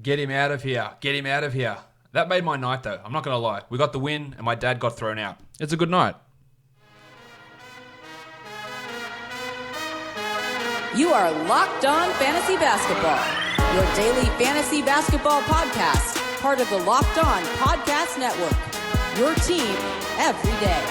Get him out of here. Get him out of here. That made my night, though. I'm not going to lie. We got the win, and my dad got thrown out. It's a good night. You are Locked On Fantasy Basketball, your daily fantasy basketball podcast, part of the Locked On Podcast Network, your team every day.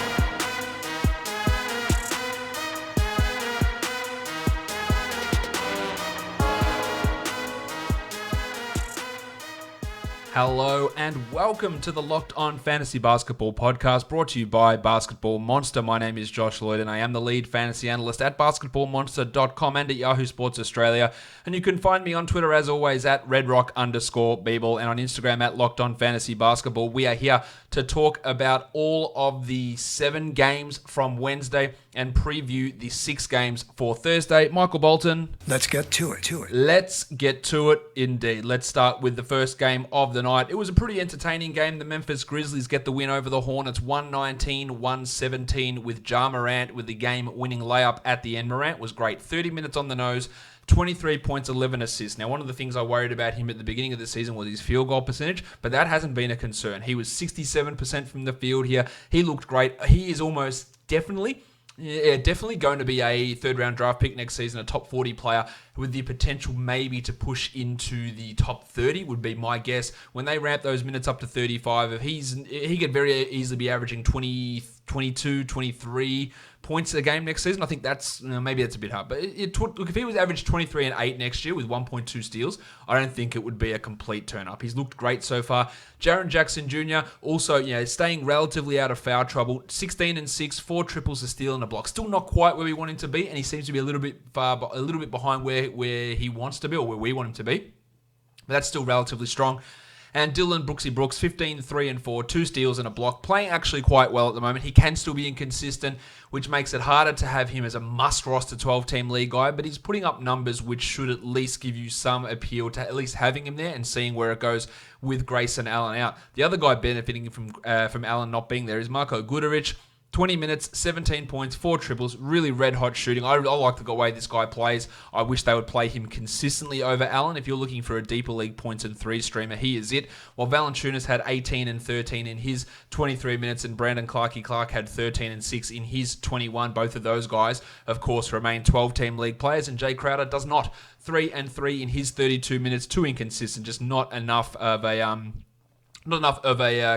Hello and welcome to the Locked On Fantasy Basketball podcast brought to you by Basketball Monster. My name is Josh Lloyd and I am the lead fantasy analyst at basketballmonster.com and at Yahoo Sports Australia. And you can find me on Twitter as always at redrock_bball and on Instagram at Locked On Fantasy Basketball. We are here to talk about all of the 7 games from Wednesday and preview the 6 games for Thursday. Michael Bolton. Let's get to it. Let's get to it indeed. Let's start with the first game of the night. It was a pretty entertaining game. The Memphis Grizzlies get the win over the Hornets 119-117 with Morant with the game-winning layup at the end. Morant was great. 30 minutes on the nose. 23 points, 11 assists. Now, one of the things I worried about him at the beginning of the season was his field goal percentage, but that hasn't been a concern. He was 67% from the field here. He looked great. He is almost definitely going to be a third-round draft pick next season, a top 40 player with the potential maybe to push into the top 30 would be my guess. When they ramp those minutes up to 35, he could very easily be averaging 20, 22, 23 points a game next season. I think maybe that's a bit hard. But look, if he was average 23 and 8 next year with 1.2 steals, I don't think it would be a complete turn-up. He's looked great so far. Jaren Jackson Jr. also, staying relatively out of foul trouble. 16 and 6, 4 triples, a steal and a block. Still not quite where we want him to be, and he seems to be a little bit behind where he wants to be or where we want him to be. But that's still relatively strong. And Dylan Brooksy Brooks, 15, 3 and 4, 2 steals and a block, playing actually quite well at the moment. He can still be inconsistent, which makes it harder to have him as a must-roster 12-team league guy, but he's putting up numbers which should at least give you some appeal to at least having him there and seeing where it goes with Grayson Allen out. The other guy benefiting from Allen not being there is Marko Guduric. 20 minutes, 17 points, 4 triples, really red-hot shooting. I like the way this guy plays. I wish they would play him consistently over Allen. If you're looking for a deeper league points and 3 streamer, he is it. While Valanciunas had 18 and 13 in his 23 minutes and Brandon Clark had 13 and 6 in his 21. Both of those guys, of course, remain 12-team league players, and Jay Crowder does not. 3 and 3 in his 32 minutes, too inconsistent, just not enough of a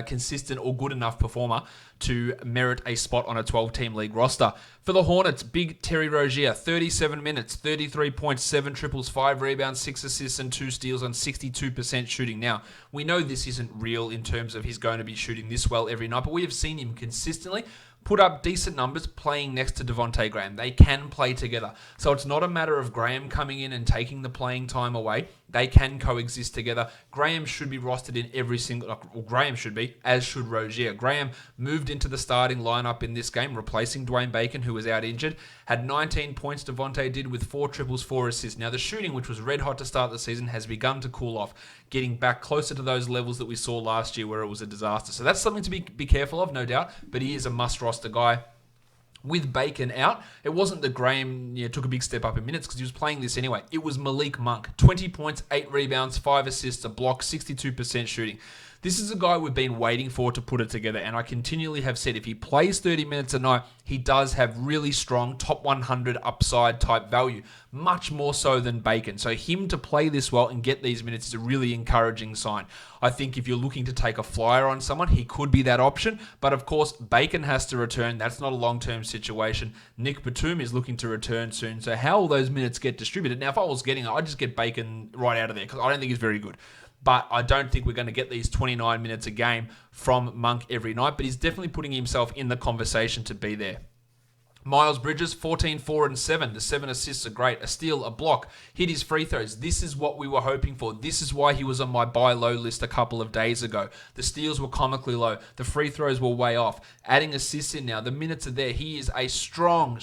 consistent or good enough performer to merit a spot on a 12-team league roster. For the Hornets, big Terry Rozier, 37 minutes, 33 points, 7 triples, 5 rebounds, 6 assists, and 2 steals on 62% shooting. Now, we know this isn't real in terms of he's going to be shooting this well every night, but we have seen him consistently put up decent numbers playing next to Devonte Graham. They can play together. So it's not a matter of Graham coming in and taking the playing time away. They can coexist together. Graham should be rostered in every single... Graham should be, as should Rozier. Graham moved into the starting lineup in this game, replacing Dwayne Bacon, who was out injured. Had 19 points, Devonte did, with 4 triples, 4 assists. Now, the shooting, which was red hot to start the season, has begun to cool off, getting back closer to those levels that we saw last year where it was a disaster. So that's something to be careful of, no doubt, but he is a must-roster guy. With Bacon out, it wasn't that Graham took a big step up in minutes because he was playing this anyway. It was Malik Monk. 20 points, 8 rebounds, 5 assists, a block, 62% shooting. This is a guy we've been waiting for to put it together, and I continually have said if he plays 30 minutes a night, he does have really strong top 100 upside type value, much more so than Bacon. So him to play this well and get these minutes is a really encouraging sign. I think if you're looking to take a flyer on someone, he could be that option, but of course, Bacon has to return. That's not a long-term situation. Nick Batum is looking to return soon, so how will those minutes get distributed? Now, if I was getting it, I'd just get Bacon right out of there because I don't think he's very good. But I don't think we're going to get these 29 minutes a game from Monk every night. But he's definitely putting himself in the conversation to be there. Miles Bridges, 14, 4 and 7. The 7 assists are great. A steal, a block, hit his free throws. This is what we were hoping for. This is why he was on my buy low list a couple of days ago. The steals were comically low. The free throws were way off. Adding assists in now. The minutes are there. He is a strong,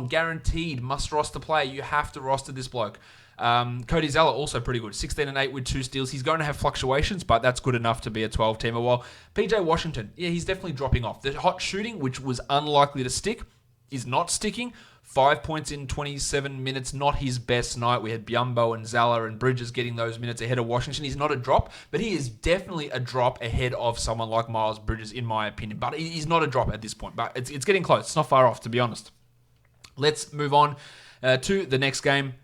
guaranteed must roster player. You have to roster this bloke. Cody Zeller, also pretty good. 16 and 8 with 2 steals. He's going to have fluctuations, but that's good enough to be a 12-teamer. While PJ Washington, he's definitely dropping off. The hot shooting, which was unlikely to stick, is not sticking. 5 points in 27 minutes, not his best night. We had Biyombo and Zala and Bridges getting those minutes ahead of Washington. He's not a drop, but he is definitely a drop ahead of someone like Miles Bridges, in my opinion. But he's not a drop at this point, but it's getting close. It's not far off, to be honest. Let's move on to the next game.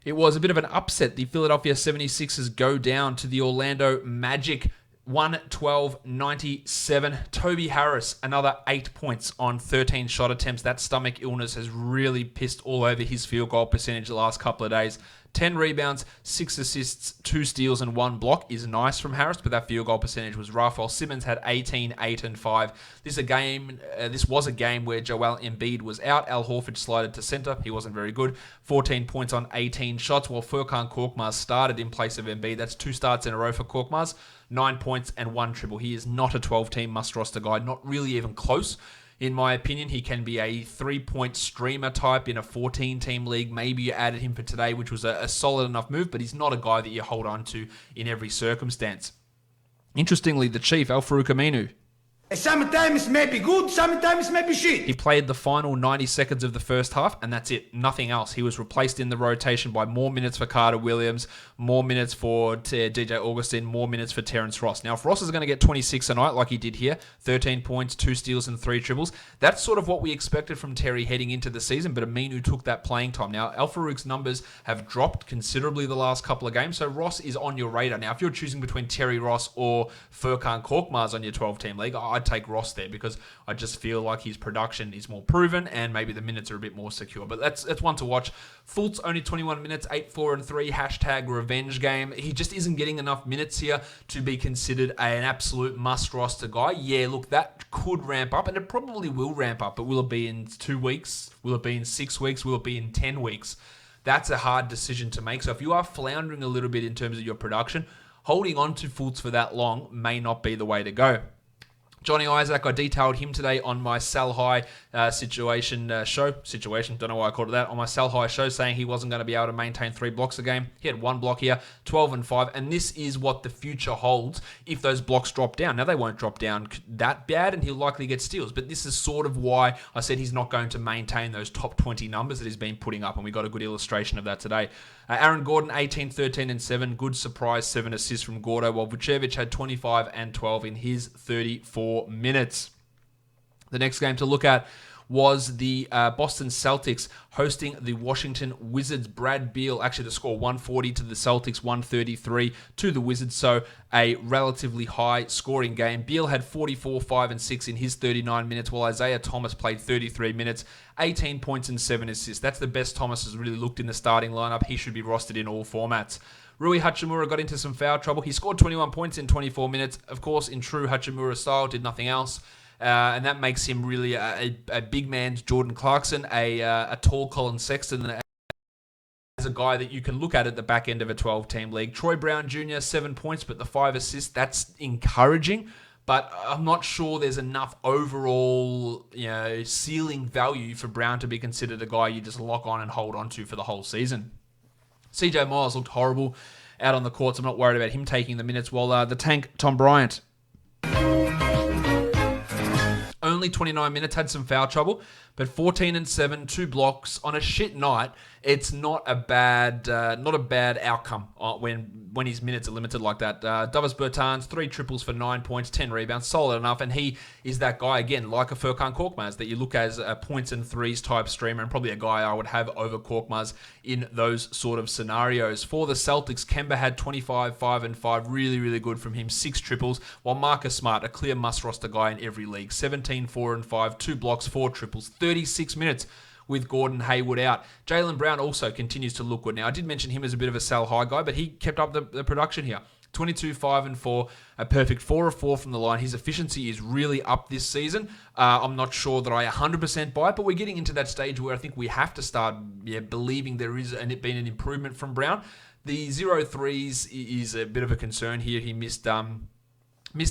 It was a bit of an upset. The Philadelphia 76ers go down to the Orlando Magic, 112-97. Toby Harris, another 8 points on 13 shot attempts. That stomach illness has really pissed all over his field goal percentage the last couple of days. 10 rebounds, 6 assists, 2 steals, and 1 block is nice from Harris, but that field goal percentage was rough. While Simmons had 18, 8, and 5. This was a game where Joel Embiid was out. Al Horford slided to center. He wasn't very good. 14 points on 18 shots, while Furkan Korkmaz started in place of Embiid. That's 2 starts in a row for Korkmaz. 9 points and 1 triple. He is not a 12-team must-roster guy, not really even close. In my opinion, he can be a 3-point streamer type in a 14-team league. Maybe you added him for today, which was a solid enough move, but he's not a guy that you hold on to in every circumstance. Interestingly, the Chief, Al-Farouq Aminu, sometimes may be good, sometimes may be shit. he played the final 90 seconds of the first half, and that's it. Nothing else. He was replaced in the rotation by more minutes for Carter Williams, more minutes for DJ Augustin, more minutes for Terrence Ross. Now, if Ross is going to get 26 a night like he did here, 13 points, 2 steals, and 3 triples, that's sort of what we expected from Terry heading into the season, but Aminu took that playing time. Now, Al-Farouq's numbers have dropped considerably the last couple of games, so Ross is on your radar. Now, if you're choosing between Terry Ross or Furkan Korkmaz on your 12-team league, I'd take Ross there because I just feel like his production is more proven and maybe the minutes are a bit more secure. But that's one to watch. Fultz only 21 minutes, 8, 4, and 3. Hashtag revenge game. He just isn't getting enough minutes here to be considered an absolute must-roster guy. Yeah, look, that could ramp up, and it probably will ramp up, but will it be in 2 weeks? Will it be in 6 weeks? Will it be in 10 weeks? That's a hard decision to make. So if you are floundering a little bit in terms of your production, holding on to Fultz for that long may not be the way to go. Johnny Isaac, I detailed him today on my Sell High show. Don't know why I called it that. On my Sell High show, saying he wasn't going to be able to maintain 3 blocks a game. He had 1 block here, 12 and 5. And this is what the future holds if those blocks drop down. Now, they won't drop down that bad, and he'll likely get steals. But this is sort of why I said he's not going to maintain those top 20 numbers that he's been putting up. And we got a good illustration of that today. Aaron Gordon, 18, 13, and 7. Good surprise, 7 assists from Gordo, while Vucevic had 25 and 12 in his 34 minutes. The next game to look at was the Boston Celtics hosting the Washington Wizards. Brad Beal, actually the score 140 to the Celtics, 133 to the Wizards, so a relatively high scoring game. Beal had 44, 5, and 6 in his 39 minutes, while Isaiah Thomas played 33 minutes, 18 points and 7 assists. That's the best Thomas has really looked in the starting lineup. He should be rostered in all formats. Rui Hachimura got into some foul trouble. He scored 21 points in 24 minutes. Of course, in true Hachimura style, did nothing else. And that makes him really a big man's Jordan Clarkson, a tall Colin Sexton, as a guy that you can look at the back end of a 12-team league. Troy Brown Jr., 7 points, but the 5 assists, that's encouraging. But I'm not sure there's enough overall, ceiling value for Brown to be considered a guy you just lock on and hold on to for the whole season. CJ Miles looked horrible out on the court, so I'm not worried about him taking the minutes, while the tank, Tom Bryant, only 29 minutes, had some foul trouble, but 14 and 7, 2 blocks on a shit night. It's not a bad outcome when his minutes are limited like that. Davis Bertans, 3 triples for 9 points, 10 rebounds, solid enough, and he is that guy, again, like a Furkan Korkmaz, that you look as a points and threes type streamer, and probably a guy I would have over Korkmaz in those sort of scenarios. For the Celtics, Kemba had 25, 5, and 5, really, really good from him, 6 triples, while Marcus Smart, a clear must-roster guy in every league, 17, 4, and 5, 2 blocks, 4 triples, 36 minutes with Gordon Hayward out. Jaylen Brown also continues to look good. Now, I did mention him as a bit of a sell high guy, but he kept up the production here. 22, 5, and 4, a perfect 4 of 4 from the line. His efficiency is really up this season. I'm not sure that I 100% buy it, but we're getting into that stage where I think we have to start believing there is been an improvement from Brown. The 0 threes is a bit of a concern here. He missed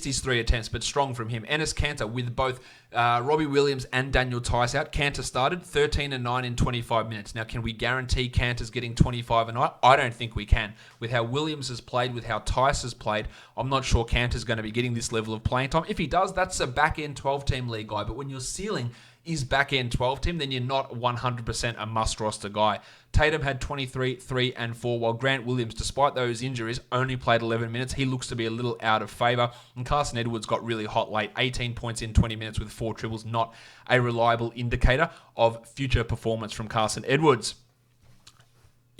his 3 attempts, but strong from him. Enes Kanter with both Robbie Williams and Daniel Tice out. Kanter started 13 and 9 in 25 minutes. Now, can we guarantee Kanter's getting 25 a night? I don't think we can. With how Williams has played, with how Tice has played, I'm not sure Kanter's going to be getting this level of playing time. If he does, that's a back-end 12-team league guy. But when your ceiling is back-end 12 team, then you're not 100% a must-roster guy. Tatum had 23, 3, and 4, while Grant Williams, despite those injuries, only played 11 minutes. He looks to be a little out of favor. And Carson Edwards got really hot late, 18 points in 20 minutes with 4 triples, not a reliable indicator of future performance from Carson Edwards.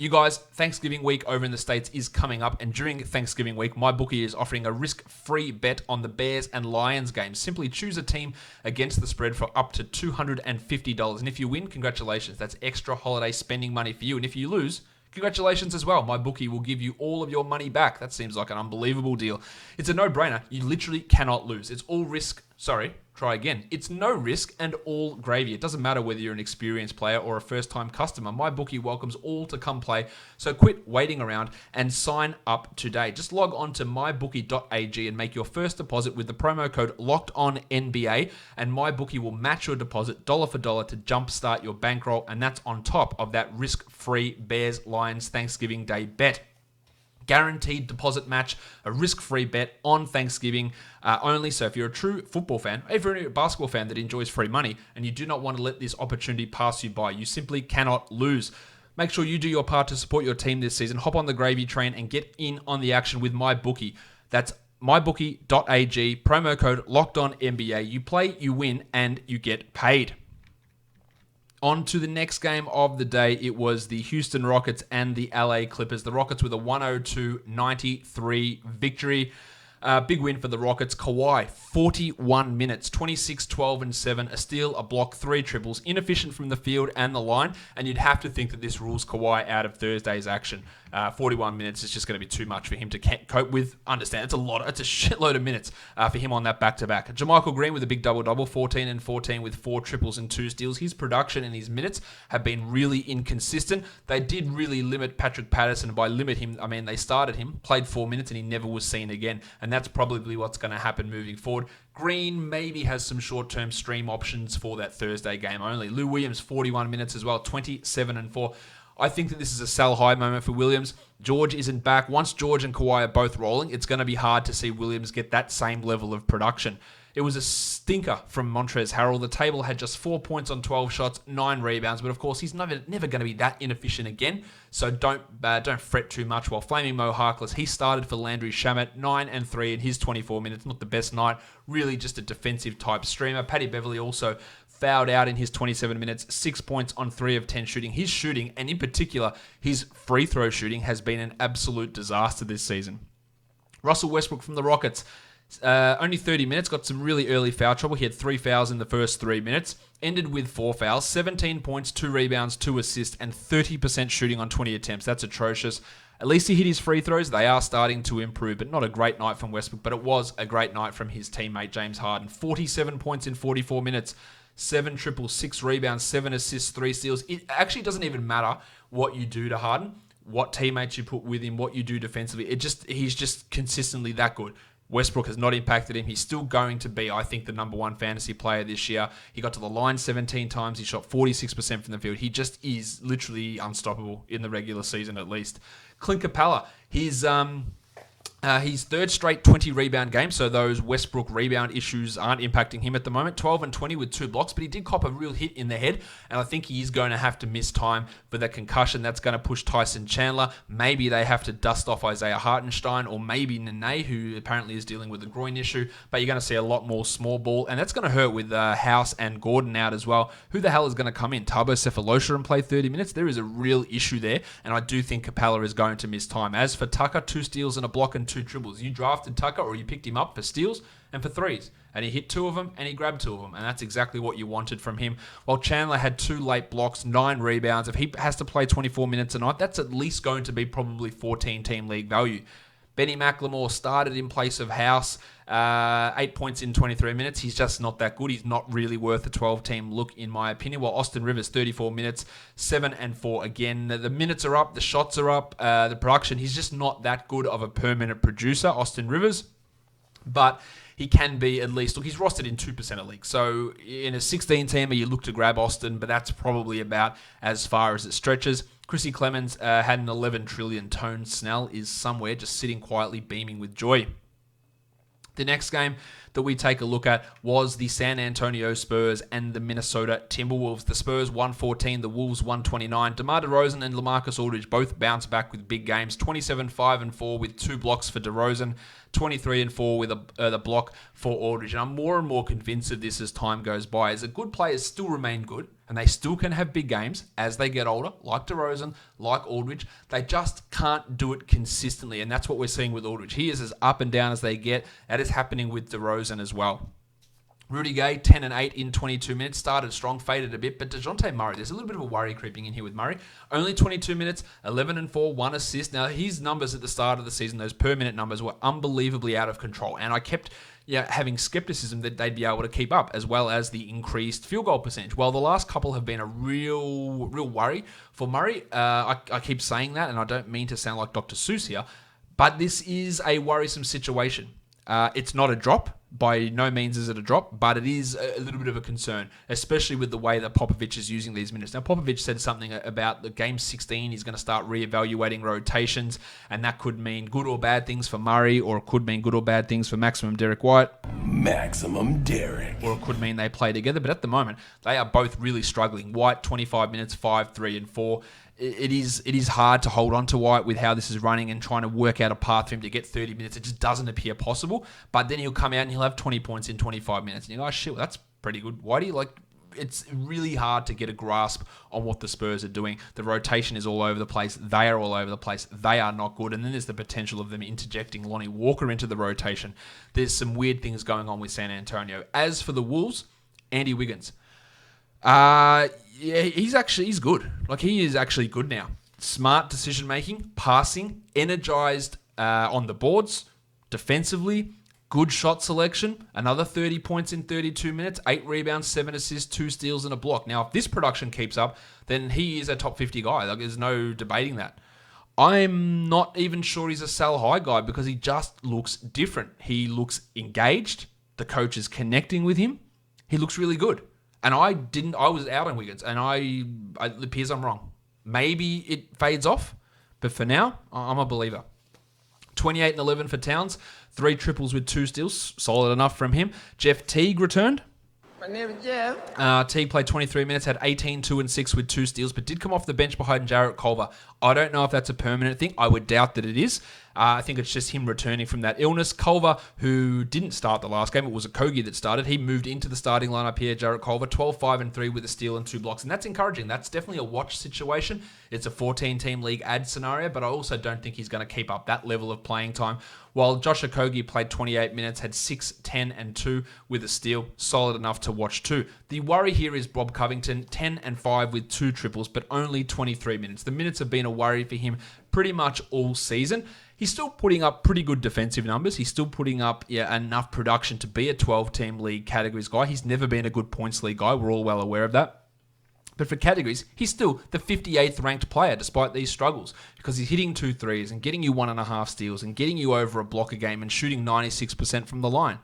You guys, Thanksgiving week over in the States is coming up, and during Thanksgiving week, MyBookie is offering a risk-free bet on the Bears and Lions game. Simply choose a team against the spread for up to $250. And if you win, congratulations. That's extra holiday spending money for you. And if you lose, congratulations as well. MyBookie will give you all of your money back. That seems like an unbelievable deal. It's a no-brainer. You literally cannot lose. It's all risk. It's no risk and all gravy. It doesn't matter whether you're an experienced player or a first-time customer. MyBookie welcomes all to come play. So quit waiting around and sign up today. Just log on to mybookie.ag and make your first deposit with the promo code LOCKEDONNBA, and MyBookie will match your deposit dollar for dollar to jumpstart your bankroll, and that's on top of that risk-free Bears Lions Thanksgiving Day bet. Guaranteed deposit match, a risk-free bet on Thanksgiving only. So if you're a true football fan, if you're a basketball fan that enjoys free money and you do not want to let this opportunity pass you by, you simply cannot lose. Make sure you do your part to support your team this season. Hop on the gravy train and get in on the action with MyBookie. That's mybookie.ag, promo code LOCKEDONNBA. You play, you win, and you get paid. On to the next game of the day. It was the Houston Rockets and the LA Clippers. The Rockets with a 102-93 victory. Big win for the Rockets. Kawhi, 41 minutes, 26, 12, and 7. A steal, a block, 3 triples. Inefficient from the field and the line. And you'd have to think that this rules Kawhi out of Thursday's action. 41 minutes is just going to be too much for him to cope with. Understand, it's a shitload of minutes for him on that back-to-back. JaMychal Green with a big double-double, 14 and 14 with 4 triples and 2 steals. His production and his minutes have been really inconsistent. They did really limit Patrick Patterson. By limit him, I mean they started him, played 4 minutes, and he never was seen again. And that's probably what's going to happen moving forward. Green maybe has some short-term stream options for that Thursday game only. Lou Williams, 41 minutes as well, 27 and 4. I think that this is a sell high moment for Williams. George isn't back. Once George and Kawhi are both rolling, it's going to be hard to see Williams get that same level of production. It was a stinker from Montrezl Harrell. The table had just 4 points on 12 shots, 9 rebounds, but of course he's never going to be that inefficient again. So don't fret too much. While flaming Mo Harkless, he started for Landry Shamet, 9 and 3 in his 24 minutes. Not the best night, really just a defensive type streamer. Paddy Beverly also fouled out in his 27 minutes, 6 points on 3 of 10 shooting. His shooting, and in particular his free throw shooting, has been an absolute disaster this season. Russell Westbrook from the Rockets, only 30 minutes, got some really early foul trouble. He had 3 fouls in the first 3 minutes, ended with 4 fouls, 17 points, 2 rebounds, 2 assists, and 30% shooting on 20 attempts. That's atrocious. At least he hit his free throws. They are starting to improve, but not a great night from Westbrook, but it was a great night from his teammate James Harden. 47 points in 44 minutes. 7 triples, 6 rebounds, 7 assists, 3 steals. It actually doesn't even matter what you do to Harden, what teammates you put with him, what you do defensively. He's just consistently that good. Westbrook has not impacted him. He's still going to be, I think, the number 1 fantasy player this year. He got to the line 17 times. He shot 46% from the field. He just is literally unstoppable in the regular season, at least. Clint Capella, his third straight 20 rebound game, so those Westbrook rebound issues aren't impacting him at the moment. 12 and 20 with 2 blocks, but he did cop a real hit in the head, and I think he is going to have to miss time for that concussion. That's going to push Tyson Chandler. Maybe they have to dust off Isaiah Hartenstein, or maybe Nene, who apparently is dealing with a groin issue, but you're going to see a lot more small ball, and that's going to hurt with House and Gordon out as well. Who the hell is going to come in? Tabo Cephalosha and play 30 minutes? There is a real issue there, and I do think Capella is going to miss time. As for Tucker, 2 steals and a block and 2 dribbles. You drafted Tucker, or you picked him up for steals and for threes, and he hit 2 of them and he grabbed 2 of them, and that's exactly what you wanted from him. While Chandler had 2 late blocks, 9 rebounds. If he has to play 24 minutes a night, that's at least going to be probably 14 team league value. Benny McLemore started in place of House, 8 points in 23 minutes. He's just not that good. He's not really worth a 12-team look, in my opinion. While Austin Rivers, 34 minutes, 7 and 4. Again, the minutes are up, the shots are up, the production. He's just not that good of a per-minute producer, Austin Rivers. But he can be at least, look, he's rostered in 2% of leagues. So in a 16-teamer, you look to grab Austin, but that's probably about as far as it stretches. Chrissy Clemens had an 11 trillion tone. Snell is somewhere just sitting quietly beaming with joy. The next game that we take a look at was the San Antonio Spurs and the Minnesota Timberwolves. The Spurs 114, the Wolves 129. DeMar DeRozan and LaMarcus Aldridge both bounced back with big games. 27-5-4 with 2 blocks for DeRozan. 23-4 with the block for Aldridge. And I'm more and more convinced of this as time goes by, as the good players still remain good, and they still can have big games as they get older, like DeRozan, like Aldridge. They just can't do it consistently, and that's what we're seeing with Aldridge. He is as up and down as they get. That is happening with DeRozan as well. Rudy Gay, 10 and 8 in 22 minutes. Started strong, faded a bit. But DeJounte Murray, there's a little bit of a worry creeping in here with Murray. Only 22 minutes, 11 and 4, 1 assist. Now, his numbers at the start of the season, those per-minute numbers, were unbelievably out of control. And I kept having skepticism that they'd be able to keep up, as well as the increased field goal percentage. Well, the last couple have been a real worry for Murray. I keep saying that, and I don't mean to sound like Dr. Seuss here, but this is a worrisome situation. It's not a drop. By no means is it a drop, but it is a little bit of a concern, especially with the way that Popovich is using these minutes. Now, Popovich said something about the game 16. He's going to start reevaluating rotations, and that could mean good or bad things for Murray, or it could mean good or bad things for Maximum Derek White. Maximum Derek. Or it could mean they play together, but at the moment, they are both really struggling. White, 25 minutes, 5, 3, and 4. It is hard to hold on to White with how this is running and trying to work out a path for him to get 30 minutes. It just doesn't appear possible. But then he'll come out and he'll have 20 points in 25 minutes. And you go, oh, shit, well, that's pretty good. Why do you it's really hard to get a grasp on what the Spurs are doing. The rotation is all over the place. They are all over the place. They are not good. And then there's the potential of them interjecting Lonnie Walker into the rotation. There's some weird things going on with San Antonio. As for the Wolves, Andy Wiggins. Yeah, he's good. He is actually good now. Smart decision-making, passing, energized on the boards, defensively, good shot selection, another 30 points in 32 minutes, 8 rebounds, 7 assists, 2 steals, and a block. Now, if this production keeps up, then he is a top 50 guy. There's no debating that. I'm not even sure he's a sell high guy because he just looks different. He looks engaged. The coach is connecting with him. He looks really good. And I was out on Wiggins, and it appears I'm wrong. Maybe it fades off, but for now, I'm a believer. 28 and 11 for Towns, 3 triples with 2 steals, solid enough from him. Jeff Teague returned. My name is Jeff. Teague played 23 minutes, had 18, 2 and 6 with 2 steals, but did come off the bench behind Jarrett Culver. I don't know if that's a permanent thing. I would doubt that it is. I think it's just him returning from that illness. Culver, who didn't start the last game, it was a Kogi that started. He moved into the starting lineup here, Jarrett Culver, 12, 5 and 3 with a steal and 2 blocks. And that's encouraging. That's definitely a watch situation. It's a 14-team league ad scenario, but I also don't think he's going to keep up that level of playing time. While Josh Okogie played 28 minutes, had 6, 10 and 2 with a steal. Solid enough to watch too. The worry here is Bob Covington, 10 and 5 with 2 triples, but only 23 minutes. The minutes have been a worry for him pretty much all season. He's still putting up pretty good defensive numbers. He's still putting up enough production to be a 12-team league categories guy. He's never been a good points league guy. We're all well aware of that. But for categories, he's still the 58th ranked player despite these struggles because he's hitting 2 threes and getting you 1.5 steals and getting you over a block a game and shooting 96% from the line.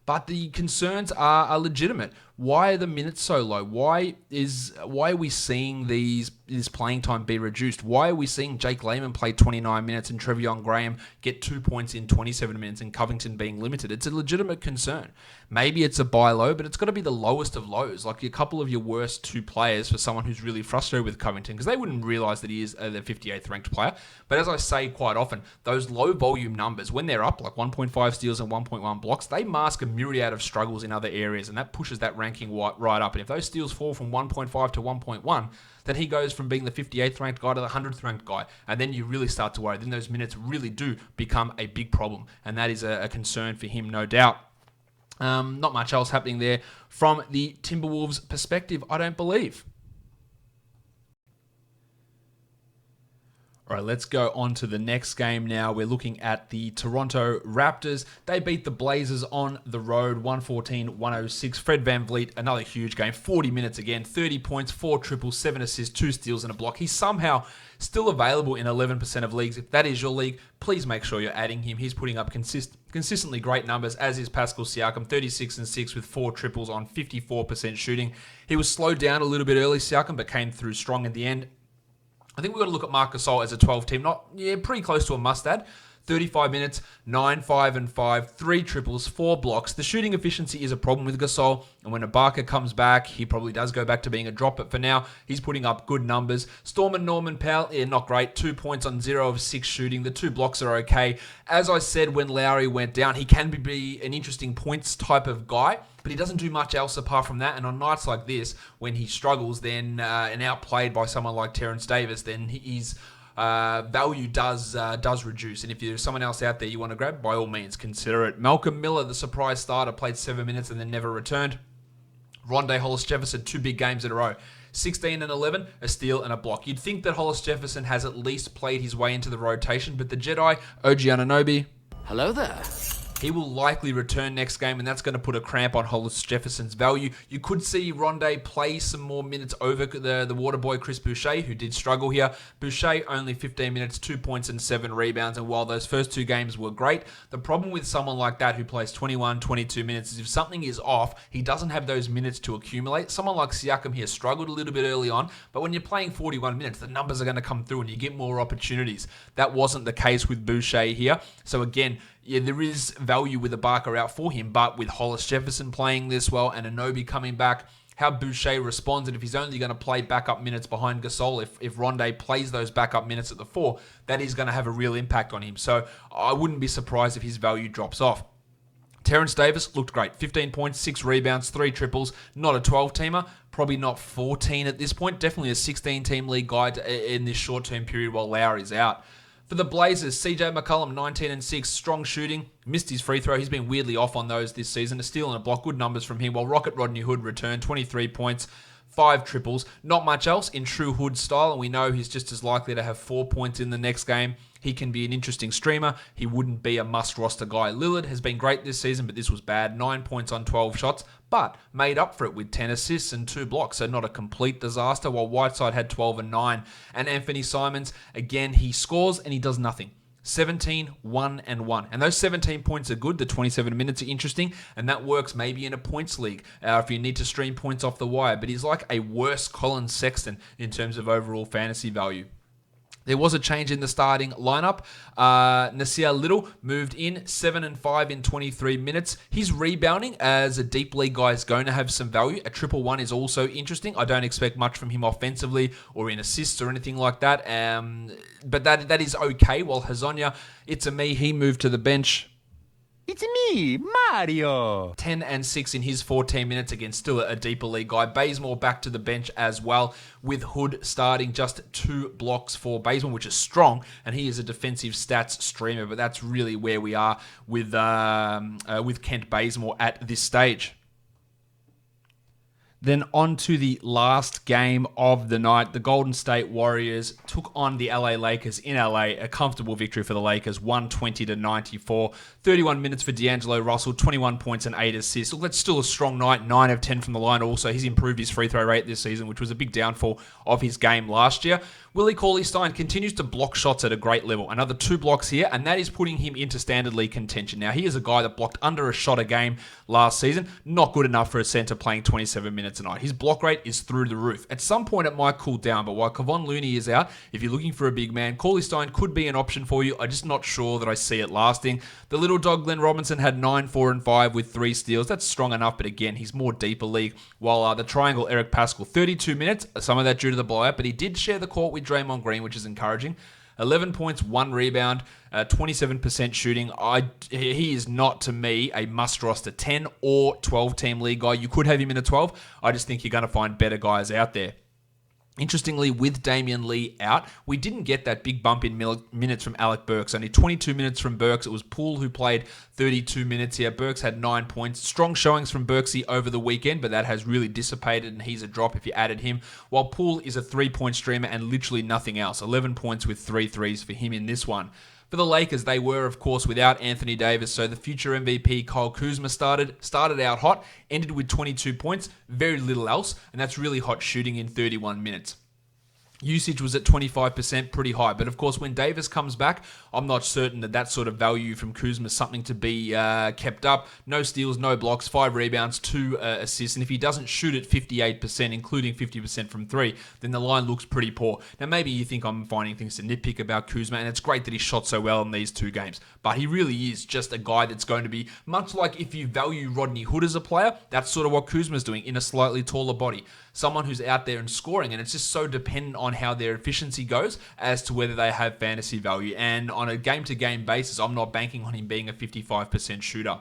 But the concerns are legitimate. Why are the minutes so low? Why are we seeing this playing time be reduced? Why are we seeing Jake Layman play 29 minutes and Trevion Graham get 2 points in 27 minutes and Covington being limited? It's a legitimate concern. Maybe it's a buy low, but it's got to be the lowest of lows. Like a couple of your worst 2 players for someone who's really frustrated with Covington because they wouldn't realize that he is the 58th ranked player. But as I say quite often, those low volume numbers, when they're up like 1.5 steals and 1.1 blocks, they mask a myriad of struggles in other areas and that pushes that ranking right up. And if those steals fall from 1.5 to 1.1, then he goes from being the 58th ranked guy to the 100th ranked guy. And then you really start to worry. Then those minutes really do become a big problem. And that is a concern for him, no doubt. Not much else happening there from the Timberwolves perspective, I don't believe. All right, let's go on to the next game now. We're looking at the Toronto Raptors. They beat the Blazers on the road, 114-106. Fred VanVleet, another huge game, 40 minutes again, 30 points, 4 triples, 7 assists, 2 steals and a block. He's somehow still available in 11% of leagues. If that is your league, please make sure you're adding him. He's putting up consistently great numbers, as is Pascal Siakam, 36 and 6 with 4 triples on 54% shooting. He was slowed down a little bit early, Siakam, but came through strong in the end. I think we've got to look at Marc Gasol as a 12 team. Pretty close to a must-add. 35 minutes, 9, 5, and 5, 3 triples, 4 blocks. The shooting efficiency is a problem with Gasol, and when Ibaka comes back, he probably does go back to being a drop, but for now, he's putting up good numbers. Storm and Norman Powell, not great. 2 points on 0 of 6 shooting. The 2 blocks are okay. As I said when Lowry went down, he can be an interesting points type of guy, but he doesn't do much else apart from that. And on nights like this, when he struggles then and outplayed by someone like Terrence Davis, then his value does reduce. And if there's someone else out there you want to grab, by all means, consider it. Malcolm Miller, the surprise starter, played 7 minutes and then never returned. Rondae Hollis-Jefferson, 2 big games in a row. 16 and 11, a steal and a block. You'd think that Hollis-Jefferson has at least played his way into the rotation, but the Jedi, OG Anunoby, Hello there. he will likely return next game, and that's going to put a cramp on Hollis-Jefferson's value. You could see Rondae play some more minutes over the water boy Chris Boucher, who did struggle here. Boucher only 15 minutes, 2 points and 7 rebounds, and while those first 2 games were great, the problem with someone like that who plays 21, 22 minutes is if something is off, he doesn't have those minutes to accumulate. Someone like Siakam here struggled a little bit early on, but when you're playing 41 minutes, the numbers are going to come through and you get more opportunities. That wasn't the case with Boucher here. So again, yeah, there is value with Ibaka out for him, but with Hollis-Jefferson playing this well and Anunoby coming back, how Boucher responds, and if he's only going to play backup minutes behind Gasol, if Rondae plays those backup minutes at the 4, that is going to have a real impact on him. So I wouldn't be surprised if his value drops off. Terrence Davis looked great. 15 points, 6 rebounds, 3 triples. Not a 12-teamer. Probably not 14 at this point. Definitely a 16-team league guy in this short-term period while Lowry's out. For the Blazers, CJ McCollum, 19 and 6, strong shooting, missed his free throw. He's been weirdly off on those this season. A steal and a block, good numbers from him. While Rocket Rodney Hood returned, 23 points, 5 triples. Not much else in true Hood style, and we know he's just as likely to have 4 points in the next game. He can be an interesting streamer. He wouldn't be a must-roster guy. Lillard has been great this season, but this was bad. 9 points on 12 shots, but made up for it with 10 assists and 2 blocks, so not a complete disaster, while Whiteside had 12 and 9. And Anthony Simons, again, he scores and he does nothing. 17, 1, and 1. And those 17 points are good. The 27 minutes are interesting, and that works maybe in a points league if you need to stream points off the wire. But he's like a worse Colin Sexton in terms of overall fantasy value. There was a change in the starting lineup. Nassir Little moved in 7 and 5 in 23 minutes. His rebounding as a deep league guy is going to have some value. A 1-1 is also interesting. I don't expect much from him offensively or in assists or anything like that. But that is okay. While Hazonia, it's a me, he moved to the bench. It's me, Mario. 10 and 6 in his 14 minutes. Again, still a deeper league guy. Bazemore back to the bench as well, with Hood starting. Just 2 blocks for Bazemore, which is strong, and he is a defensive stats streamer, but that's really where we are with Kent Bazemore at this stage. Then on to the last game of the night. The Golden State Warriors took on the LA Lakers in LA. A comfortable victory for the Lakers, 120-94. 31 minutes for D'Angelo Russell, 21 points and 8 assists. Look, that's still a strong night, 9 of 10 from the line. Also, he's improved his free throw rate this season, which was a big downfall of his game last year. Willie Cauley-Stein continues to block shots at a great level. Another 2 blocks here, and that is putting him into standard league contention. Now, he is a guy that blocked under a shot a game last season. Not good enough for a center playing 27 minutes a night. His block rate is through the roof. At some point, it might cool down, but while Kevon Looney is out, if you're looking for a big man, Cauley-Stein could be an option for you. I'm just not sure that I see it lasting. The little dog, Glenn Robinson, had 9, 4, and 5 with 3 steals. That's strong enough, but again, he's more deeper league. While the triangle, Eric Pascal, 32 minutes, some of that due to the blowout, but he did share the court with Draymond Green, which is encouraging. 11 points, 1 rebound, 27% shooting. He is not, to me, a must-roster 10 or 12-team league guy. You could have him in a 12. I just think you're going to find better guys out there. Interestingly, with Damian Lee out, we didn't get that big bump in minutes from Alec Burks. Only 22 minutes from Burks. It was Poole who played 32 minutes here. Burks had 9 points. Strong showings from Burksy over the weekend, but that has really dissipated, and he's a drop if you added him. While Poole is a 3-point streamer and literally nothing else. 11 points with 3 threes for him in this one. For the Lakers, they were, of course, without Anthony Davis, so the future MVP, Kyle Kuzma, started out hot, ended with 22 points, very little else, and that's really hot shooting in 31 minutes. Usage was at 25%, pretty high. But of course, when Davis comes back, I'm not certain that sort of value from Kuzma is something to be kept up. No steals, no blocks, 5 rebounds, 2 assists. And if he doesn't shoot at 58%, including 50% from 3, then the line looks pretty poor. Now, maybe you think I'm finding things to nitpick about Kuzma, and it's great that he shot so well in these 2 games. But he really is just a guy that's going to be, much like if you value Rodney Hood as a player, that's sort of what Kuzma's doing in a slightly taller body. Someone who's out there and scoring, and it's just so dependent on how their efficiency goes as to whether they have fantasy value. And on a game-to-game basis, I'm not banking on him being a 55% shooter.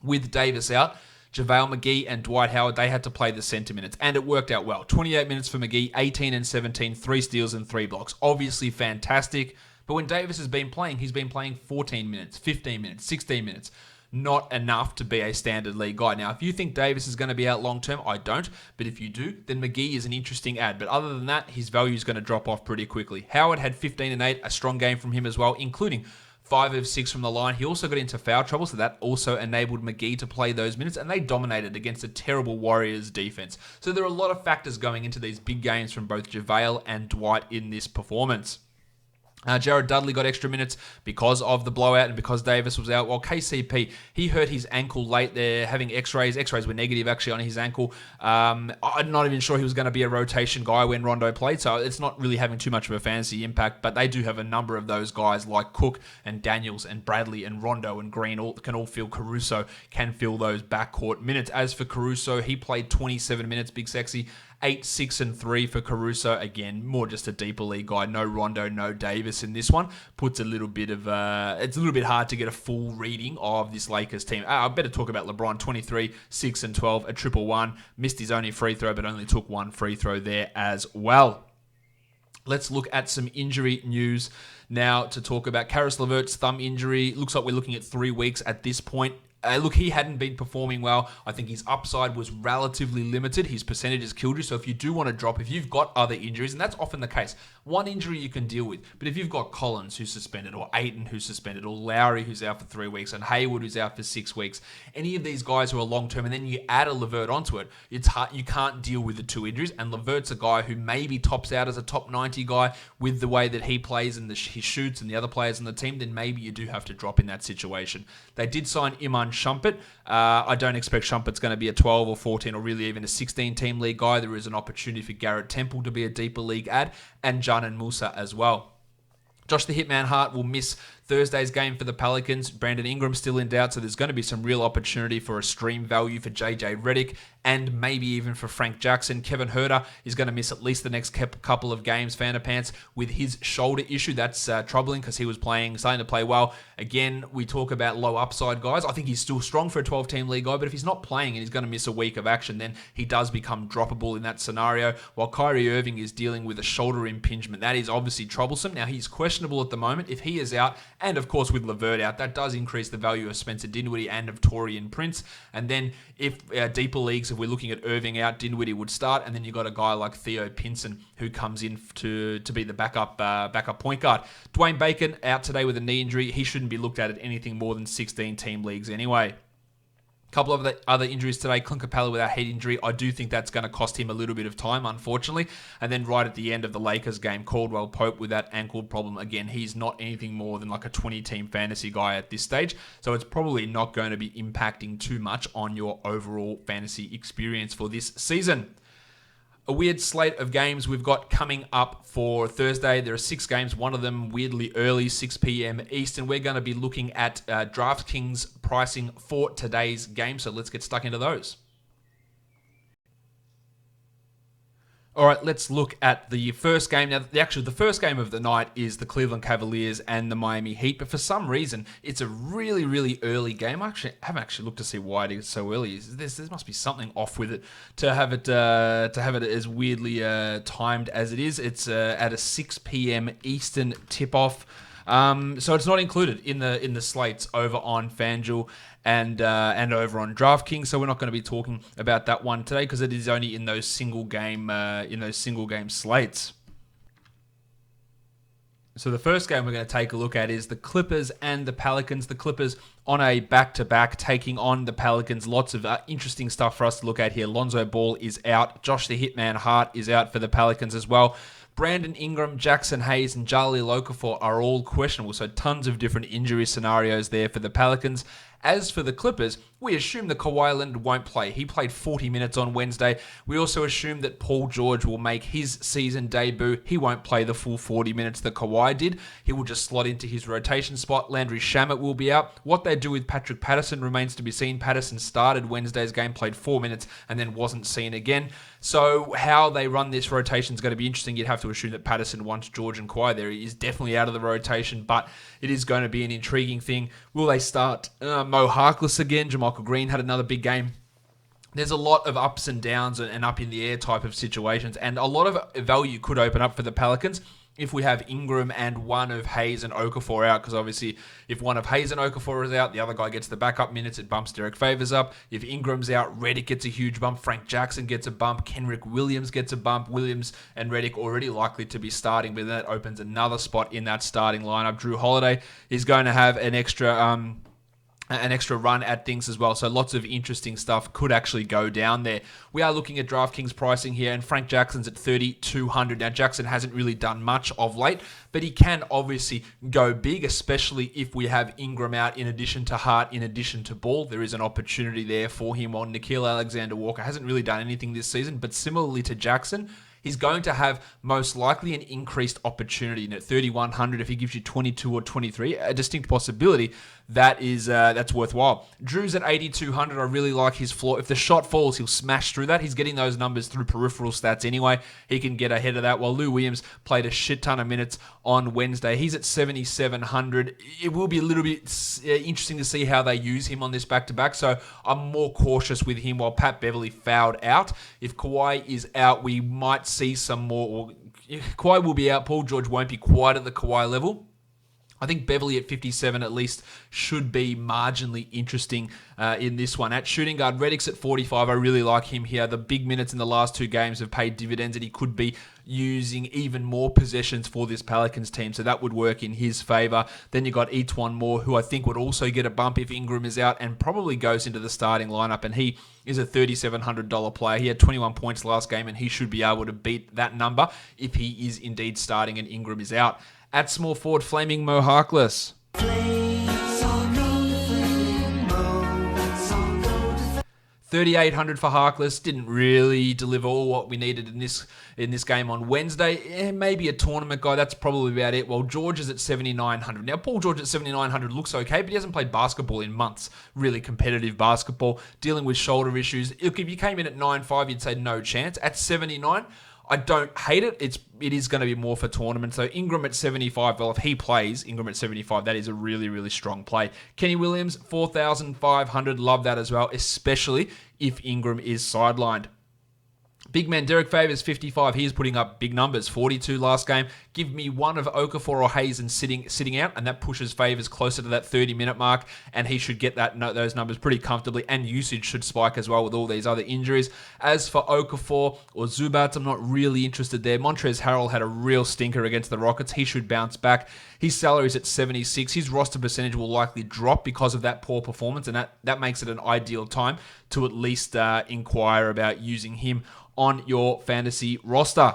With Davis out, JaVale McGee and Dwight Howard, they had to play the center minutes, and it worked out well. 28 minutes for McGee, 18 and 17, 3 steals and 3 blocks. Obviously fantastic, but when Davis has been playing, he's been playing 14 minutes, 15 minutes, 16 minutes. Not enough to be a standard league guy. Now, if you think Davis is going to be out long term, I don't. But if you do, then McGee is an interesting add. But other than that, his value is going to drop off pretty quickly. Howard had 15 and 8, a strong game from him as well, including 5 of 6 from the line. He also got into foul trouble, so that also enabled McGee to play those minutes, and they dominated against a terrible Warriors defense. So there are a lot of factors going into these big games from both JaVale and Dwight in this performance. Jared Dudley got extra minutes because of the blowout and because Davis was out. While KCP, he hurt his ankle late. They're having x-rays. X-rays were negative, actually, on his ankle. I'm not even sure he was going to be a rotation guy when Rondo played, so it's not really having too much of a fantasy impact, but they do have a number of those guys like Cook and Daniels and Bradley and Rondo and Green can all fill. Caruso can fill those backcourt minutes. As for Caruso, he played 27 minutes, Big Sexy. 8, 6, and 3 for Caruso. Again, more just a deeper league guy. No Rondo, no Davis in this one. Puts a little bit of... it's a little bit hard to get a full reading of this Lakers team. I better talk about LeBron. 23, 6, and 12. A 1-1. Missed his only free throw, but only took 1 free throw there as well. Let's look at some injury news now to talk about Karis LeVert's thumb injury. Looks like we're looking at 3 weeks at this point. Look, he hadn't been performing well. I think his upside was relatively limited. His percentages killed you. So if you do want to drop, if you've got other injuries, and that's often the case, one injury you can deal with. But if you've got Collins who's suspended, or Ayton who's suspended, or Lowry who's out for 3 weeks, and Hayward who's out for 6 weeks, any of these guys who are long-term, and then you add a LeVert onto it, it's hard. You can't deal with the 2 injuries. And LeVert's a guy who maybe tops out as a top 90 guy with the way that he plays and he shoots and the other players on the team, then maybe you do have to drop in that situation. They did sign Iman Shumpert. I don't expect Shumpert's going to be a 12 or 14 or really even a 16-team league guy. There is an opportunity for Garrett Temple to be a deeper league ad, and Janan Musa as well. Josh the Hitman Hart will miss Thursday's game for the Pelicans. Brandon Ingram's still in doubt, so there's going to be some real opportunity for a stream value for JJ Redick and maybe even for Frank Jackson. Kevin Huerter is going to miss at least the next couple of games, Fanapants, with his shoulder issue. That's troubling because he was starting to play well. Again, we talk about low upside guys. I think he's still strong for a 12-team league guy, but if he's not playing and he's going to miss a week of action, then he does become droppable in that scenario. While Kyrie Irving is dealing with a shoulder impingement, that is obviously troublesome. Now, he's questionable at the moment. If he is out, and of course with LeVert out, that does increase the value of Spencer Dinwiddie and of Taurean Prince. And then if deeper leagues, if we're looking at Irving out, Dinwiddie would start, and then you've got a guy like Theo Pinson who comes in to be the backup point guard. Dwayne Bacon out today with a knee injury. He shouldn't be looked at anything more than 16-team leagues anyway. A couple of the other injuries today. Clint Capella with a head injury. I do think that's going to cost him a little bit of time, unfortunately. And then right at the end of the Lakers game, Caldwell Pope with that ankle problem. Again, he's not anything more than like a 20-team fantasy guy at this stage. So it's probably not going to be impacting too much on your overall fantasy experience for this season. A weird slate of games we've got coming up for Thursday. There are 6 games, one of them weirdly early, 6 p.m. Eastern. We're going to be looking at DraftKings pricing for today's game, so let's get stuck into those. All right, let's look at the first game. Now, the first game of the night is the Cleveland Cavaliers and the Miami Heat, but for some reason, it's a really, really early game. I haven't actually looked to see why it is so early. There must be something off with it to have it as weirdly timed as it is. It's at a 6 p.m. Eastern tip-off. So it's not included in the slates over on Fanjul and over on DraftKings. So we're not going to be talking about that one today because it is only in those single game slates. So the first game we're going to take a look at is the Clippers and the Pelicans. The Clippers on a back-to-back taking on the Pelicans. Lots of interesting stuff for us to look at here. Lonzo Ball is out. Josh the Hitman Hart is out for the Pelicans as well. Brandon Ingram, Jackson Hayes, and Jahlil Okafor are all questionable, so tons of different injury scenarios there for the Pelicans. As for the Clippers, we assume that Kawhi Leonard won't play. He played 40 minutes on Wednesday. We also assume that Paul George will make his season debut. He won't play the full 40 minutes that Kawhi did. He will just slot into his rotation spot. Landry Shamet will be out. What they do with Patrick Patterson remains to be seen. Patterson started Wednesday's game, played 4 minutes, and then wasn't seen again. So how they run this rotation is going to be interesting. You'd have to assume that Patterson, once George and Kawhi there, he is definitely out of the rotation, but it is going to be an intriguing thing. Will they start Mo Harkless again? JaMychal Green had another big game. There's a lot of ups and downs and up in the air type of situations, and a lot of value could open up for the Pelicans if we have Ingram and one of Hayes and Okafor out, because obviously if one of Hayes and Okafor is out, the other guy gets the backup minutes, it bumps Derek Favors up. If Ingram's out, Redick gets a huge bump, Frank Jackson gets a bump, Kenrick Williams gets a bump. Williams and Redick already likely to be starting, but that opens another spot in that starting lineup. Drew Holiday is going to have an extra run at things as well. So lots of interesting stuff could actually go down there. We are looking at DraftKings pricing here, and Frank Jackson's at $3,200. Now, Jackson hasn't really done much of late, but he can obviously go big, especially if we have Ingram out in addition to Hart, in addition to Ball. There is an opportunity there for him on Nickeil Alexander-Walker. Hasn't really done anything this season, but similarly to Jackson, he's going to have most likely an increased opportunity. And at $3,100, if he gives you 22 or 23, a distinct possibility, that's worthwhile. Drew's at $8,200. I really like his floor. If the shot falls, he'll smash through that. He's getting those numbers through peripheral stats anyway. He can get ahead of that. While Lou Williams played a shit ton of minutes on Wednesday, he's at $7,700. It will be a little bit interesting to see how they use him on this back-to-back. So I'm more cautious with him while Pat Beverly fouled out. If Kawhi is out, we might see some more. Kawhi will be out. Paul George won't be quite at the Kawhi level. I think Beverly at 57 at least should be marginally interesting in this one. At shooting guard, Redick's at 45. I really like him here. The big minutes in the last two games have paid dividends, and he could be using even more possessions for this Pelicans team, so that would work in his favor. Then you got Etuan Moore, who I think would also get a bump if Ingram is out, and probably goes into the starting lineup, and he is a $3,700 player. He had 21 points last game, and he should be able to beat that number if he is indeed starting and Ingram is out. At small forward, flaming Mo Harkless. $3,800 for Harkless. Didn't really deliver all what we needed in this game on Wednesday. Maybe a tournament guy. That's probably about it. Well, George is at $7,900. Now, Paul George at $7,900 looks okay, but he hasn't played basketball in months. Really competitive basketball. Dealing with shoulder issues. Look, if you came in at 9.5, you'd say no chance. At 79, I don't hate it. It is going to be more for tournaments. So Ingram at 75. Well, if he plays, Ingram at 75, that is a really, really strong play. Kenny Williams, 4,500. Love that as well, especially if Ingram is sidelined. Big man Derek Favors, 55. He is putting up big numbers. 42 last game. Give me one of Okafor or Hayes and sitting out, and that pushes Favors closer to that 30-minute mark, and he should get those numbers pretty comfortably, and usage should spike as well with all these other injuries. As for Okafor or Zubac, I'm not really interested there. Montrezl Harrell had a real stinker against the Rockets. He should bounce back. His salary is at 76. His roster percentage will likely drop because of that poor performance, and that makes it an ideal time to at least inquire about using him on your fantasy roster.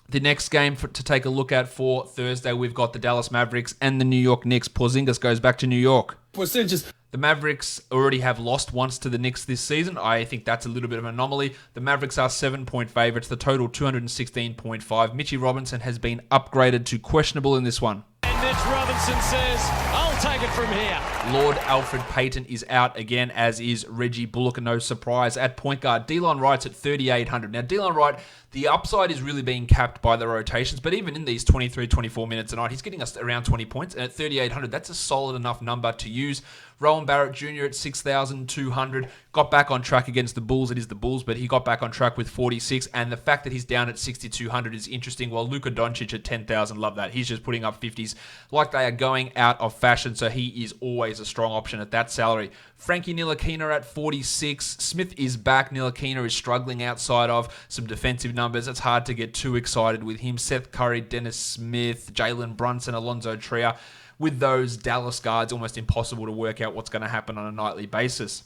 The next game to take a look at for Thursday, we've got the Dallas Mavericks and the New York Knicks. Porzingis goes back to New York. The Mavericks already have lost once to the Knicks this season. I think that's a little bit of an anomaly. The Mavericks are 7-point favorites. The total 216.5. Mitchie Robinson has been upgraded to questionable in this one. And Mitch Robinson says, I'll take it from here. Lord Alfred Payton is out again, as is Reggie Bullock. No surprise. At point guard, Delon Wright's at $3,800. Now, Delon Wright, the upside is really being capped by the rotations, but even in these 23, 24 minutes a night, he's getting us around 20 points. And at $3,800, that's a solid enough number to use. Rowan Barrett Jr. at $6,200. Got back on track against the Bulls. It is the Bulls, but he got back on track with 46. And the fact that he's down at $6,200 is interesting. While Luka Doncic at $10,000, love that. He's just putting up 50s like they are going out of fashion. So he is always a strong option at that salary. Frankie Ntilikina at 46. Smith is back. Ntilikina is struggling outside of some defensive numbers. It's hard to get too excited with him. Seth Curry, Dennis Smith, Jalen Brunson, Alonzo Trier. With those Dallas guards, almost impossible to work out what's going to happen on a nightly basis.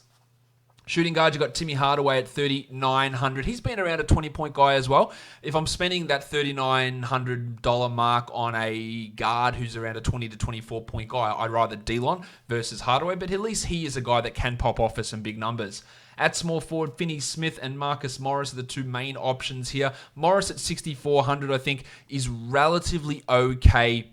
Shooting guard, you've got Timmy Hardaway at 3,900. He's been around a 20-point guy as well. If I'm spending that $3,900 mark on a guard who's around a 20 to 24-point guy, I'd rather Delon versus Hardaway, but at least he is a guy that can pop off for some big numbers. At small forward, Finney-Smith and Marcus Morris are the two main options here. Morris at 6,400, I think, is relatively okay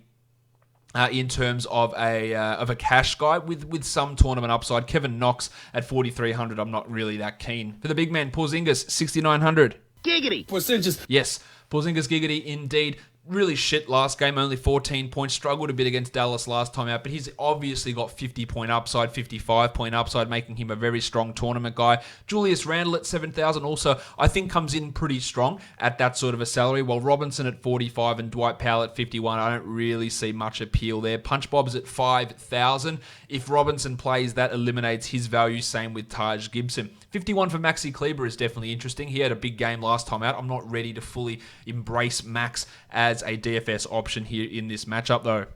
in terms of a cash guy with some tournament upside. Kevin Knox at 4,300, I'm not really that keen. For the big man, Porzingis, 6,900. Giggity. Porzingis. Yes, Porzingis giggity indeed. Really shit last game, only 14 points. Struggled a bit against Dallas last time out, but he's obviously got 50-point upside, 55-point upside, making him a very strong tournament guy. Julius Randle at 7,000 also, I think, comes in pretty strong at that sort of a salary, while Robinson at 45 and Dwight Powell at 51, I don't really see much appeal there. Punch Bob's at 5,000. If Robinson plays, that eliminates his value. Same with Taj Gibson. 51 for Maxi Kleber is definitely interesting. He had a big game last time out. I'm not ready to fully embrace Max as a DFS option here in this matchup, though.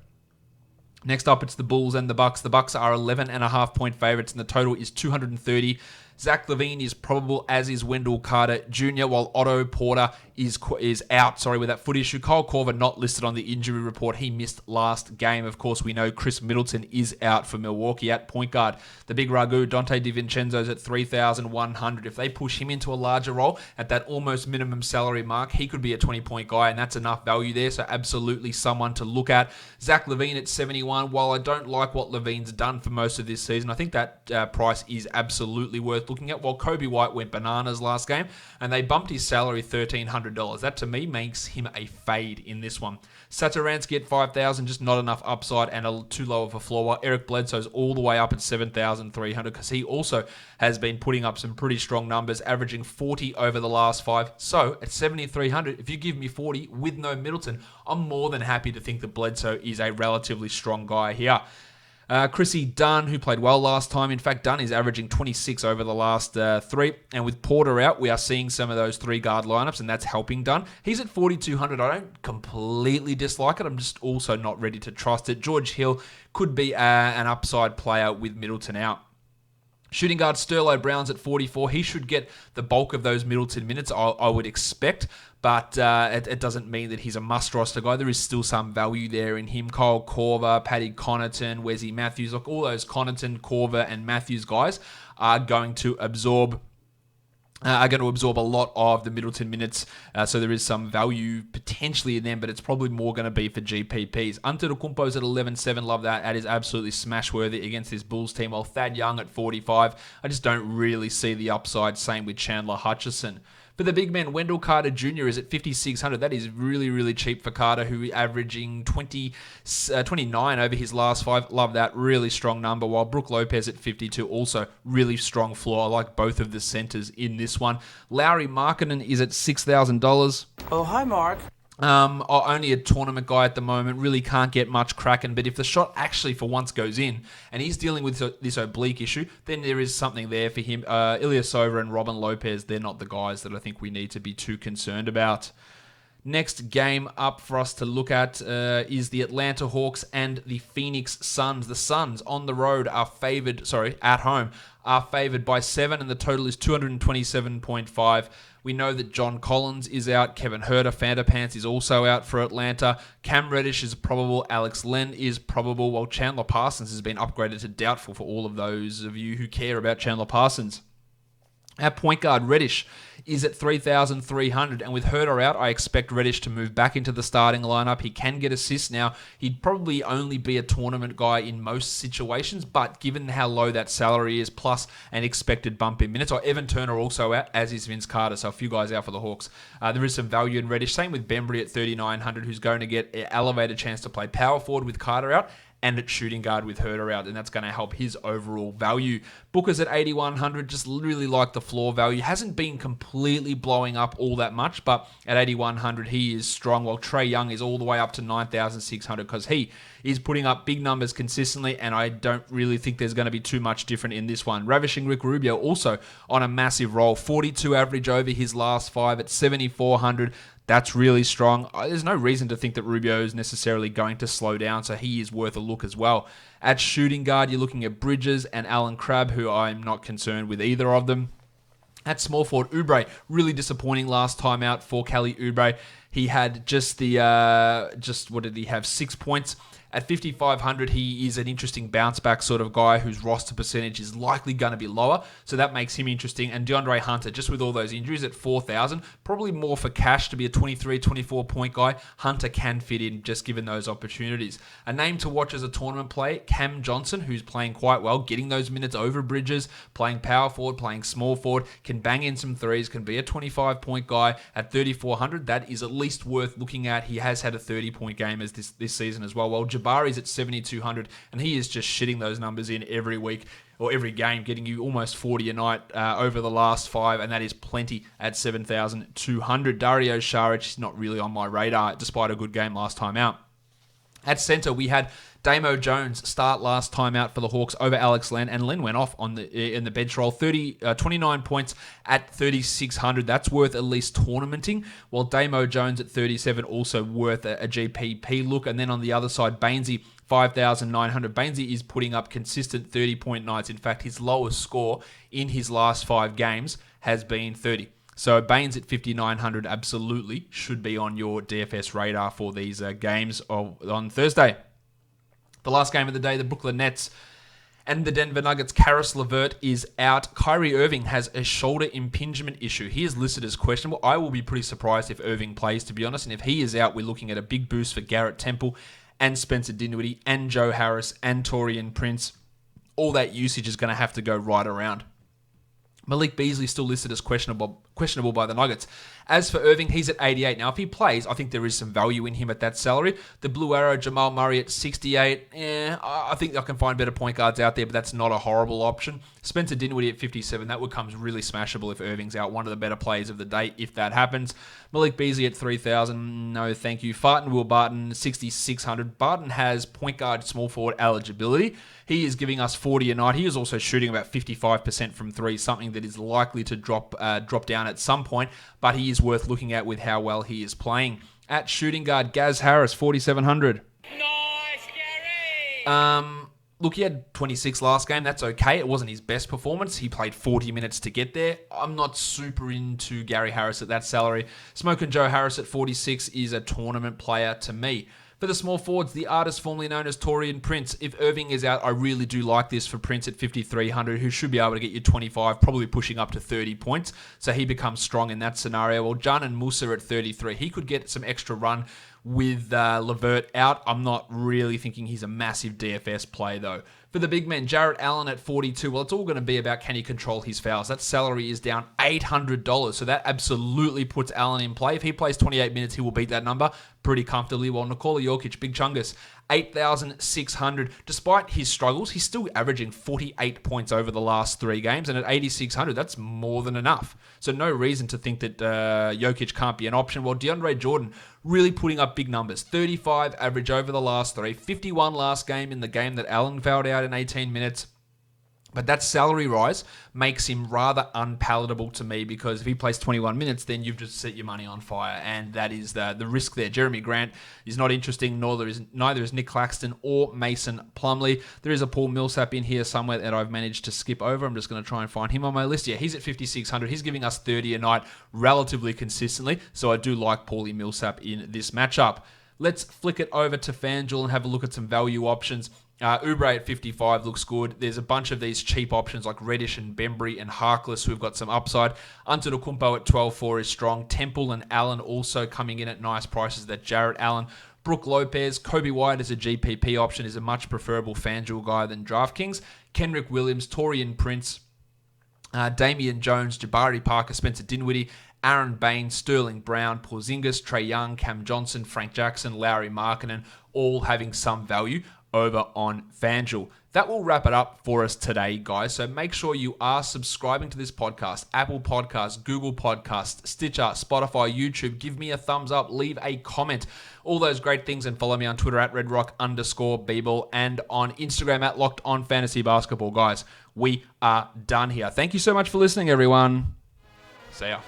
Next up, it's the Bulls and the Bucks. The Bucks are 11.5-point favorites, and the total is 230. Zach LaVine is probable, as is Wendell Carter Jr., while Otto Porter is out, with that foot issue. Kyle Korver not listed on the injury report. He missed last game. Of course, we know Chris Middleton is out for Milwaukee at point guard. The big Ragu, Dante DiVincenzo's at 3,100. If they push him into a larger role at that almost minimum salary mark, he could be a 20-point guy, and that's enough value there, so absolutely someone to look at. Zach LaVine at 71. While I don't like what LaVine's done for most of this season, I think that price is absolutely worth looking at. While Kobe White went bananas last game, and they bumped his salary $1,300. That, to me, makes him a fade in this one. Satoransky at 5,000, just not enough upside and too low of a floor, while Eric Bledsoe's all the way up at 7,300 because he also has been putting up some pretty strong numbers, averaging 40 over the last 5. So, at 7,300, if you give me 40 with no Middleton, I'm more than happy to think that Bledsoe is a relatively strong guy here. Chrissy Dunn, who played well last time. In fact, Dunn is averaging 26 over the last 3. And with Porter out, we are seeing some of those 3-guard lineups, and that's helping Dunn. He's at 4,200. I don't completely dislike it. I'm just also not ready to trust it. George Hill could be an upside player with Middleton out. Shooting guard Sterlo Brown's at 44. He should get the bulk of those Middleton minutes, I would expect. But it doesn't mean that he's a must-roster guy. There is still some value there in him. Kyle Korver, Paddy Connaughton, Wesley Matthews. Look, all those Connaughton, Korver, and Matthews guys are going to absorb a lot of the Middleton minutes, so there is some value potentially in them, but it's probably more going to be for GPPs. Antetokounmpo's at 11.7, love that. That is absolutely smash-worthy against this Bulls team, while Thad Young at 45, I just don't really see the upside, same with Chandler Hutchison. For the big man, Wendell Carter Jr. is at 5,600. That is really, really cheap for Carter, who is averaging 29 over his last 5. Love that. Really strong number. While Brook Lopez at 52, also really strong floor. I like both of the centers in this one. Lauri Markkanen is at $6,000. Oh, hi, Mark. Only a tournament guy at the moment, really can't get much cracking, but if the shot actually for once goes in and he's dealing with this oblique issue, then there is something there for him. Ilyasova and Robin Lopez, they're not the guys that I think we need to be too concerned about. Next game up for us to look at is the Atlanta Hawks and the Phoenix Suns. The Suns on the road are at home are favored by 7, and the total is 227.5. We know that John Collins is out. Kevin Huerter, Fanderpants, is also out for Atlanta. Cam Reddish is probable. Alex Len is probable, while Chandler Parsons has been upgraded to doubtful for all of those of you who care about Chandler Parsons. At point guard, Reddish is at 3,300, and with Huerter out, I expect Reddish to move back into the starting lineup. He can get assists now. He'd probably only be a tournament guy in most situations, but given how low that salary is, plus an expected bump in minutes, or Evan Turner also out, as is Vince Carter, so a few guys out for the Hawks. There is some value in Reddish. Same with Bembry at 3,900, who's going to get an elevated chance to play power forward with Carter out, and at shooting guard with Huerter out, and that's going to help his overall value. Booker's at 8,100, just really like the floor value. Hasn't been completely blowing up all that much, but at 8,100, he is strong, while Trae Young is all the way up to 9,600 because he is putting up big numbers consistently, and I don't really think there's going to be too much different in this one. Ravishing Rick Rubio also on a massive roll, 42 average over his last 5 at 7,400. That's really strong. There's no reason to think that Rubio is necessarily going to slow down, so he is worth a look as well. At shooting guard, you're looking at Bridges and Alan Crabb, who I'm not concerned with either of them. At small forward, Oubre, really disappointing last time out for Kelly Oubre. He had what did he have? 6 points. At 5,500, he is an interesting bounce back sort of guy whose roster percentage is likely going to be lower, so that makes him interesting. And DeAndre Hunter, just with all those injuries at 4,000, probably more for cash to be a 23, 24 point guy. Hunter can fit in just given those opportunities. A name to watch as a tournament play, Cam Johnson, who's playing quite well, getting those minutes over Bridges, playing power forward, playing small forward, can bang in some threes, can be a 25 point guy at 3,400. That is at least worth looking at. He has had a 30 point game as this season as well. Well, Jabari's at 7,200, and he is just shitting those numbers in every week or every game, getting you almost 40 a night over the last 5, and that is plenty at 7,200. Dario Saric is not really on my radar, despite a good game last time out. At center, we had Damo Jones start last time out for the Hawks over Alex Len, and Len went off in the bench roll. 29 points at 3,600. That's worth at least tournamenting, while Damo Jones at 37 also worth a GPP look. And then on the other side, Bainesy, 5,900. Bainesy is putting up consistent 30-point nights. In fact, his lowest score in his last 5 games has been 30. So Baines at 5,900 absolutely should be on your DFS radar for these games on Thursday. The last game of the day, the Brooklyn Nets and the Denver Nuggets. Karis LeVert is out. Kyrie Irving has a shoulder impingement issue. He is listed as questionable. I will be pretty surprised if Irving plays, to be honest. And if he is out, we're looking at a big boost for Garrett Temple and Spencer Dinwiddie and Joe Harris and Taurean Prince. All that usage is going to have to go right around. Malik Beasley still listed as questionable by the Nuggets. As for Irving, he's at 88. Now, if he plays, I think there is some value in him at that salary. The Blue Arrow, Jamal Murray at 68. I think I can find better point guards out there, but that's not a horrible option. Spencer Dinwiddie at 57. That becomes really smashable if Irving's out. One of the better plays of the day, if that happens. Malik Beasley at 3,000. No, thank you. Farton Will Barton, 6,600. Barton has point guard, small forward eligibility. He is giving us 40 a night. He is also shooting about 55% from 3, something that is likely to drop down at some point, but he is worth looking at with how well he is playing. At shooting guard, Gaz Harris, 4,700. Nice, Gary! Look, he had 26 last game. That's okay. It wasn't his best performance. He played 40 minutes to get there. I'm not super into Gary Harris at that salary. Smokin' Joe Harris at 46 is a tournament player to me. For the small forwards, the artist formerly known as Taurean Prince. If Irving is out, I really do like this for Prince at 5,300, who should be able to get you 25, probably pushing up to 30 points. So he becomes strong in that scenario. Well, Janan Musa at 33. He could get some extra run with LeVert out. I'm not really thinking he's a massive DFS play, though. For the big men, Jarrett Allen at 42. Well, it's all going to be about can he control his fouls. That salary is down $800, so that absolutely puts Allen in play. If he plays 28 minutes, he will beat that number pretty comfortably. While Nikola Jokic, Big Chungus, 8,600. Despite his struggles, he's still averaging 48 points over the last 3 games, and at 8,600, that's more than enough. So no reason to think that Jokic can't be an option. Well, DeAndre Jordan really putting up big numbers. 35 average over the last 3, 51 last game in the game that Allen fouled out in 18 minutes. But that salary rise makes him rather unpalatable to me, because if he plays 21 minutes, then you've just set your money on fire, and that is the risk there. Jeremy Grant is not interesting, neither is Nick Claxton or Mason Plumlee. There is a Paul Millsap in here somewhere that I've managed to skip over. I'm just going to try and find him on my list. Yeah, he's at 5,600. He's giving us 30 a night relatively consistently, so I do like Paulie Millsap in this matchup. Let's flick it over to Fanjul and have a look at some value options. Oubre at 55 looks good. There's a bunch of these cheap options like Reddish and Bembry and Harkless who've got some upside. Antetokounmpo at 12.4 is strong. Temple and Allen also coming in at nice prices. That Jarrett Allen. Brook Lopez, Kobe White as a GPP option is a much preferable Fanjul guy than DraftKings. Kenrick Williams, Taurean Prince, Damian Jones, Jabari Parker, Spencer Dinwiddie, Aaron Baines, Sterling Brown, Porzingis, Trae Young, Cam Johnson, Frank Jackson, Lauri Markkanen, all having some value over on Fanjul. That will wrap it up for us today, guys. So make sure you are subscribing to this podcast. Apple Podcasts, Google Podcasts, Stitcher, Spotify, YouTube. Give me a thumbs up. Leave a comment. All those great things. And follow me on Twitter at RedRock_Bball and on Instagram at LockedOnFantasyBasketball. Guys, we are done here. Thank you so much for listening, everyone. See ya.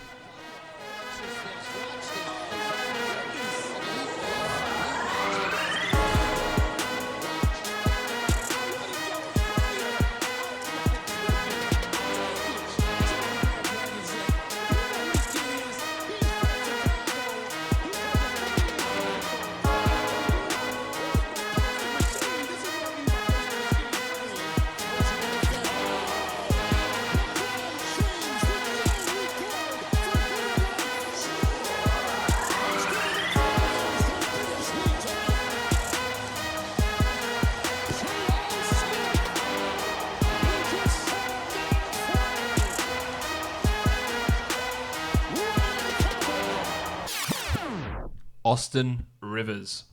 Austin Rivers.